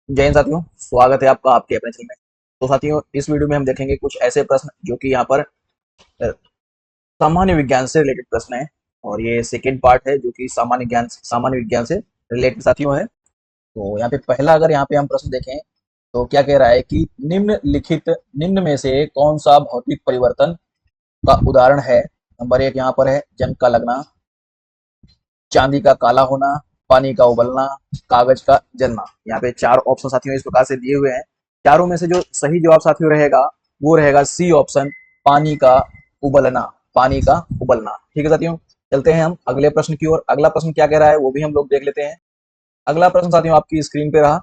जय हिंद साथियों, स्वागत है आपका आपके अपने चैनल में। तो साथियों, इस वीडियो में हम देखेंगे कुछ ऐसे प्रश्न जो कि यहाँ पर अ, सामान्य विज्ञान से रिलेटेड प्रश्न है। और ये सेकेंड पार्ट है जो कि सामान्य विज्ञान से रिलेटेड साथियों है। तो यहाँ पे पहला अगर यहाँ पे हम प्रश्न देखें तो क्या कह रहा है कि निम्न में से कौन सा भौतिक परिवर्तन का उदाहरण है। नंबर एक यहाँ पर है जंग का लगना, चांदी का काला होना, पानी का उबलना, कागज का जलना। यहाँ पे चार ऑप्शन साथियों इस प्रकार से दिए हुए हैं। चारों में से जो सही जवाब साथियों रहेगा वो रहेगा सी ऑप्शन, पानी का उबलना। पानी का उबलना। ठीक है साथियों, चलते हैं हम अगले प्रश्न की ओर। अगला प्रश्न क्या कह रहा है वो भी हम लोग देख लेते हैं। अगला प्रश्न साथियों आपकी स्क्रीन पे रहा।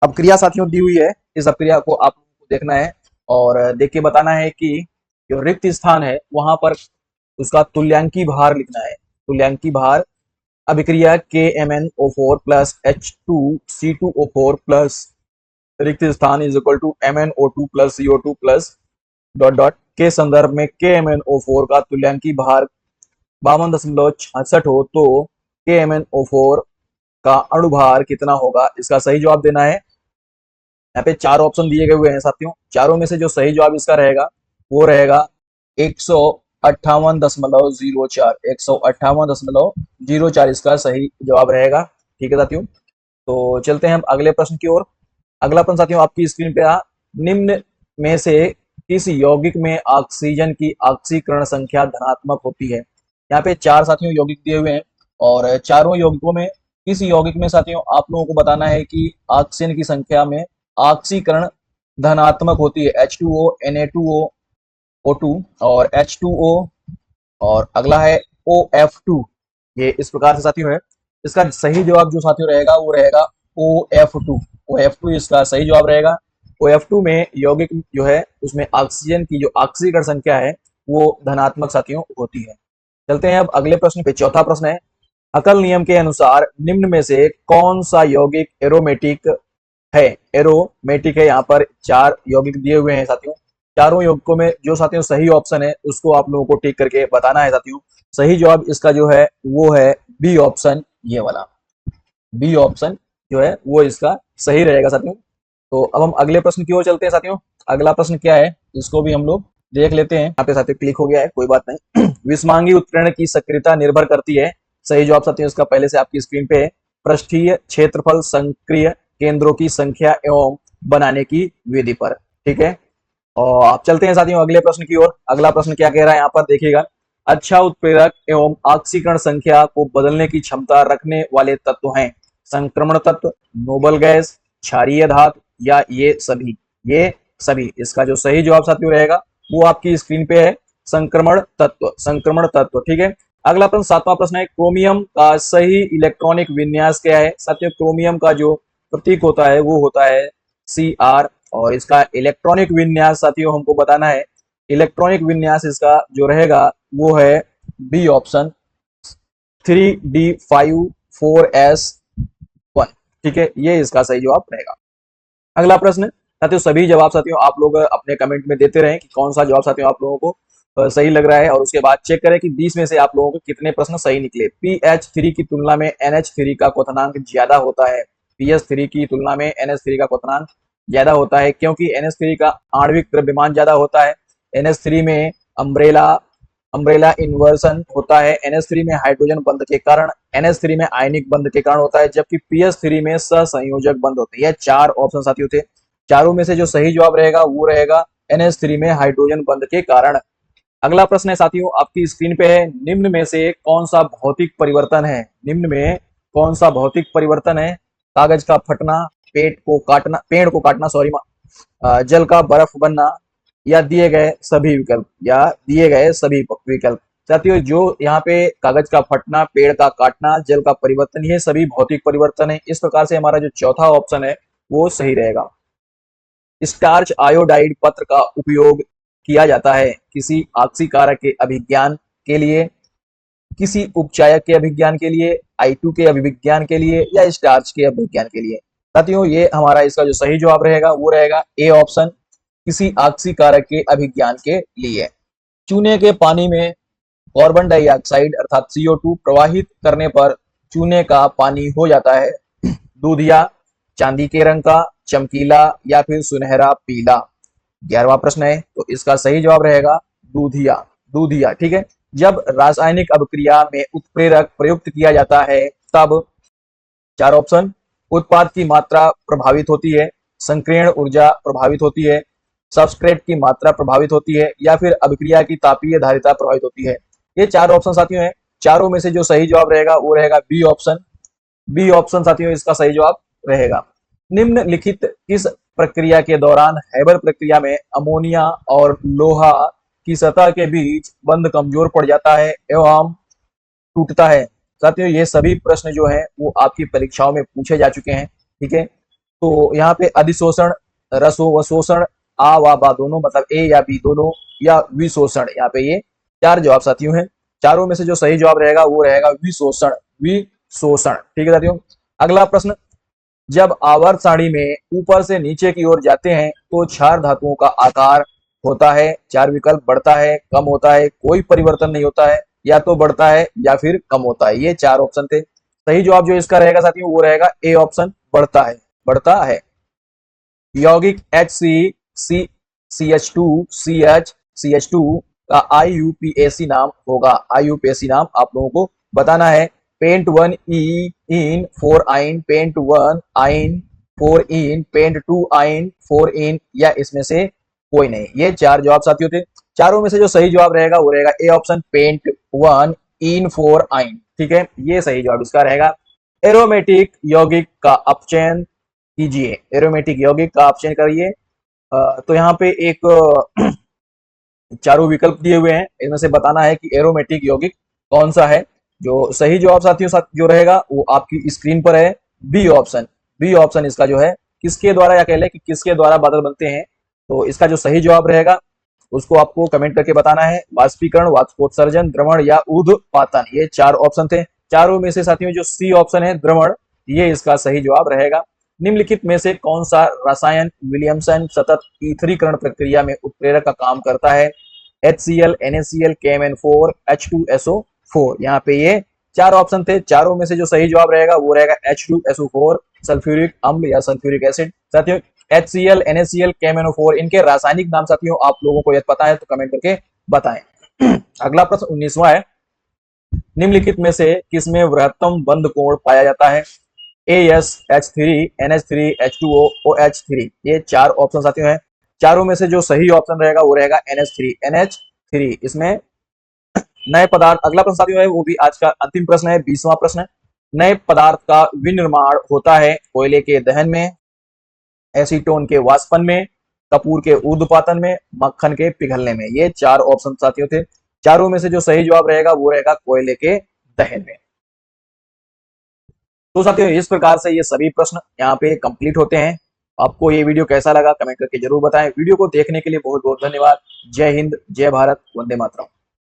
अपक्रिया साथियों दी हुई है, इस अपक्रिया को आपको देखना है और देख के बताना है कि जो रिक्त स्थान है वहां पर उसका तुल्यांकी भार लिखना है। तुल्यांकी भार अभिक्रिया KMnO4 प्लस H2C2O4 प्लस रिक्त स्थान is equal to MnO2 plus CO2 plus dot dot के संदर्भ में KMnO4 का तुल्यांकी भार 52.66 हो तो KMnO4 का अणुभार कितना होगा। इसका सही जवाब देना है। यहाँ पे चार ऑप्शन दिए गए हुए हैं साथियों। चारों में से जो सही जवाब इसका रहेगा वो रहेगा 158.04। 158.04 इसका सही जवाब रहेगा। ठीक है साथियों, तो चलते हैं हम अगले प्रश्न की ओर। अगला प्रश्न साथियों आपकी स्क्रीन पे आ, निम्न में से किस यौगिक में ऑक्सीजन की ऑक्सीकरण संख्या धनात्मक होती है। यहाँ पे चार साथियों यौगिक दिए हुए हैं और चारों यौगिकों में किस यौगिक में साथियों आप लोगों को बताना है कि ऑक्सीजन की संख्या में ऑक्सीकरण धनात्मक होती है। H2O, Na2O, O2 और H2O और अगला है OF2। ये इस प्रकार से साथियों है। इसका सही जवाब जो साथियों रहेगा वो रहेगा OF2। OF2 इसका सही जवाब रहेगा। OF2 में यौगिक जो है उसमें ऑक्सीजन की जो ऑक्सीकरण संख्या है वो धनात्मक साथियों होती है। चलते हैं अब अगले प्रश्न पे। चौथा प्रश्न है, हकल नियम के अनुसार निम्न में से कौन सा यौगिक एरोमेटिक है। एरोमेटिक है। यहाँ पर चार यौगिक दिए हुए हैं साथियों। चारों यौगिकों में जो साथियों सही ऑप्शन है उसको आप लोगों को टिक करके बताना है साथियों। सही जवाब इसका जो है वो है बी ऑप्शन, ये वाला बी ऑप्शन जो है वो इसका सही रहेगा साथियों। तो अब हम अगले प्रश्न की ओर चलते हैं साथियों। अगला प्रश्न क्या है इसको भी हम लोग देख लेते हैं। यहाँ पे साथियों क्लिक हो गया है, कोई बात नहीं। विस्मांगी उत्कीर्ण की सक्रियता निर्भर करती है। सही जवाब साथियों इसका पहले से आपकी स्क्रीन पे है। पृष्ठीय क्षेत्रफल संक्रिय केंद्रों की संख्या एवं बनाने की विधि पर। ठीक है, और आप चलते हैं साथियों अगले प्रश्न की ओर। अगला प्रश्न क्या कह रहा है यहाँ पर देखिएगा। अच्छा उत्प्रेरक एवं ऑक्सीकरण संख्या को बदलने की क्षमता रखने वाले तत्व हैं। संक्रमण तत्व, नोबल गैस, क्षारीय धातु या ये सभी। ये सभी इसका जो सही जवाब साथियों रहेगा वो आपकी स्क्रीन पे है, संक्रमण तत्व। संक्रमण तत्व। ठीक है, अगला प्रश्न सातवां प्रश्न है, क्रोमियम का सही इलेक्ट्रॉनिक विन्यास क्या है। साथियों क्रोमियम का जो प्रतीक होता है वो होता है Cr और इसका इलेक्ट्रॉनिक विन्यास साथियों हमको बताना है। इलेक्ट्रॉनिक विन्यास इसका जो रहेगा वो है बी ऑप्शन, 3D5 4S1। ठीक है, ये इसका सही जवाब रहेगा। अगला प्रश्न साथियों, सभी जवाब साथियों आप लोग अपने कमेंट में देते रहें कि कौन सा जवाब साथियों आप लोगों को सही लग रहा है और उसके बाद चेक करें कि 20 में से आप लोगों को कितने प्रश्न सही निकले। PH3 की तुलना में NH3 का क्वथनांक ज्यादा होता है। PH3 की तुलना में NH3 का क्वथनांक ज्यादा होता है क्योंकि NH3 का आणविक द्रव्यमान ज्यादा होता है। NH3 में अम्ब्रेला अम्ब्रेला इन्वर्सन होता है। NH3 में हाइड्रोजन बंध के कारण, NH3 में आयनिक बंध के कारण होता है, जबकि PH3 में सहसंयोजक बंध होते हैं। यह चार ऑप्शन साथियों थे। चारों में से जो सही जवाब रहेगा वो रहेगा NH3 में हाइड्रोजन बंध के कारण। अगला प्रश्न है साथियों आपकी स्क्रीन पे है, निम्न में से कौन सा भौतिक परिवर्तन है। निम्न में कौन सा भौतिक परिवर्तन है। कागज का फटना, पेड़ को काटना सॉरी, जल का बर्फ बनना या दिए गए सभी विकल्प। साथियों जो यहाँ पे कागज का फटना, पेड़ का काटना, जल का परिवर्तन, ये सभी भौतिक परिवर्तन है। इस प्रकार से हमारा जो चौथा ऑप्शन है वो सही रहेगा। स्टार्च आयोडाइड पत्र का उपयोग किया जाता है किसी ऑक्सीकारक के अभिज्ञान के लिए, किसी उपचायक के अभिज्ञान के लिए, I2 के अभिविज्ञान के लिए या स्टार्च के अभिज्ञान के लिए। साथियों ये हमारा इसका जो सही जवाब रहेगा वो रहेगा ए ऑप्शन, किसी ऑक्सीकारक के अभिज्ञान के लिए। चूने के पानी में कार्बन डाइऑक्साइड अर्थात CO2 प्रवाहित करने पर चूने का पानी हो जाता है दूधिया, चांदी के रंग का, चमकीला या फिर सुनहरा पीला। 11वां प्रश्न है, तो इसका सही जवाब रहेगा दूधिया, दूधिया। ठीक है। जब रासायनिक अभिक्रिया में उत्प्रेरक प्रयुक्त किया जाता है तब 4 ऑप्शन, उत्पाद की मात्रा प्रभावित होती है, संकीर्ण ऊर्जा प्रभावित होती है, सबस्ट्रेट की मात्रा प्रभावित होती है, या फिर अभिक्रिया की तापीय धारिता प्रभावित होती है। ये 4 ऑप्शन साथियों हैं। चारों में से जो सही जवाब रहेगा वो रहेगा बी ऑप्शन। बी ऑप्शन साथियों इसका सही जवाब रहेगा। निम्नलिखित किस प्रक्रिया के दौरान हैबर प्रक्रिया में अमोनिया और लोहा की सतह के बीच बंध कमजोर पड़ जाता है एवं टूटता है। साथियों ये सभी प्रश्न जो हैं वो आपकी परीक्षाओं में पूछे जा चुके हैं। ठीक है। तो यहाँ पे अधिशोषण, रसोवशोषण, आ व बा दोनों, मतलब ए या बी दोनों, या विशोषण, यहाँ पे ये 4 जवाब साथियों हैं। चारों में से जो सही जवाब रहेगा वो रहेगा विशोषण, विशोषण। ठीक है साथियों। अगला प्रश्न, जब आवर्त सारणी में ऊपर से नीचे की ओर जाते हैं तो क्षार धातुओं का आकार होता है। 4 विकल्प, बढ़ता है, कम होता है, कोई परिवर्तन नहीं होता है, या तो बढ़ता है या फिर कम होता है। ये 4 ऑप्शन थे। सही जवाब जो इसका रहेगा साथियों वो रहेगा ए ऑप्शन, बढ़ता है, बढ़ता है। यौगिक HCCH2CH का IUPAC नाम होगा। IUPAC नाम आप लोगों को बताना है। पेंट 1 4 आइन, पेंट 1 आइन 4 इन, पेंट 2 आइन 4 इन, या इसमें से कोई नहीं। ये 4 जवाब साथियों थे। चारों में से जो सही जवाब रहेगा वो रहेगा ए ऑप्शन, पेंट 1 इन 4 आइन। ठीक है। ये सही जवाब इसका रहेगा। एरोमेटिक यौगिक का अपचयन कीजिए। एरोमेटिक यौगिक का अपचयन करिए। तो यहाँ पे एक चारों विकल्प दिए हुए हैं, इनमें से बताना है कि एरोमेटिक यौगिक कौन सा है। जो सही जवाब साथियों जो रहेगा वो आपकी स्क्रीन पर है, बी ऑप्शन। बी ऑप्शन इसका जो है किसके द्वारा, या कह ले कि किसके द्वारा बादल बनते हैं। तो इसका जो सही जवाब रहेगा उसको आपको कमेंट करके बताना है। वाष्पीकरण, वाष्पोत्सर्जन, द्रवण या ऊर्ध्वपातन, ये 4 ऑप्शन थे। चारों में से साथियों जो सी ऑप्शन है द्रवण, ये इसका सही जवाब रहेगा। निम्नलिखित में से कौन सा रसायन विलियमसन सतत ईथरीकरण प्रक्रिया में उत्प्रेरक का काम करता है। HCl, NaCl, KMnO4, H2SO4। यहाँ पे ये 4 ऑप्शन थे। चारों में से जो सही जवाब रहेगा वो रहेगा H2SO4, सल्फ्यूरिक अम्ल या सल्फ्यूरिक एसिड। साथियों HCl, NaCl, KMnO4 इनके रासायनिक नाम साथियों आप लोगों को यदि पता है तो कमेंट करके बताएं। अगला प्रश्न 19वां है, निम्नलिखित में से किसमें वृहत्तम बंध कोण पाया जाता है। AsH3, NH3, H2O, OH3। ये 4 ऑप्शन साथियों हैं। चारों में से जो सही ऑप्शन रहेगा वो रहेगा NH3। इसमें नए पदार्थ, अगला प्रश्न साथियों है वो भी आज का अंतिम प्रश्न है, 20वां प्रश्न है। नए पदार्थ का विनिर्माण होता है कोयले के दहन में, एसीटोन के वाष्पन में, कपूर के ऊर्ध्वपातन में, मक्खन के पिघलने में। ये 4 ऑप्शन साथियों थे। चारों में से जो सही जवाब रहेगा वो रहेगा कोयले के दहन में। तो साथियों इस प्रकार से ये सभी प्रश्न यहाँ पे कंप्लीट होते हैं। आपको ये वीडियो कैसा लगा कमेंट करके जरूर बताएं। वीडियो को देखने के लिए बहुत बहुत धन्यवाद। जय हिंद, जय भारत, वंदे मातरम।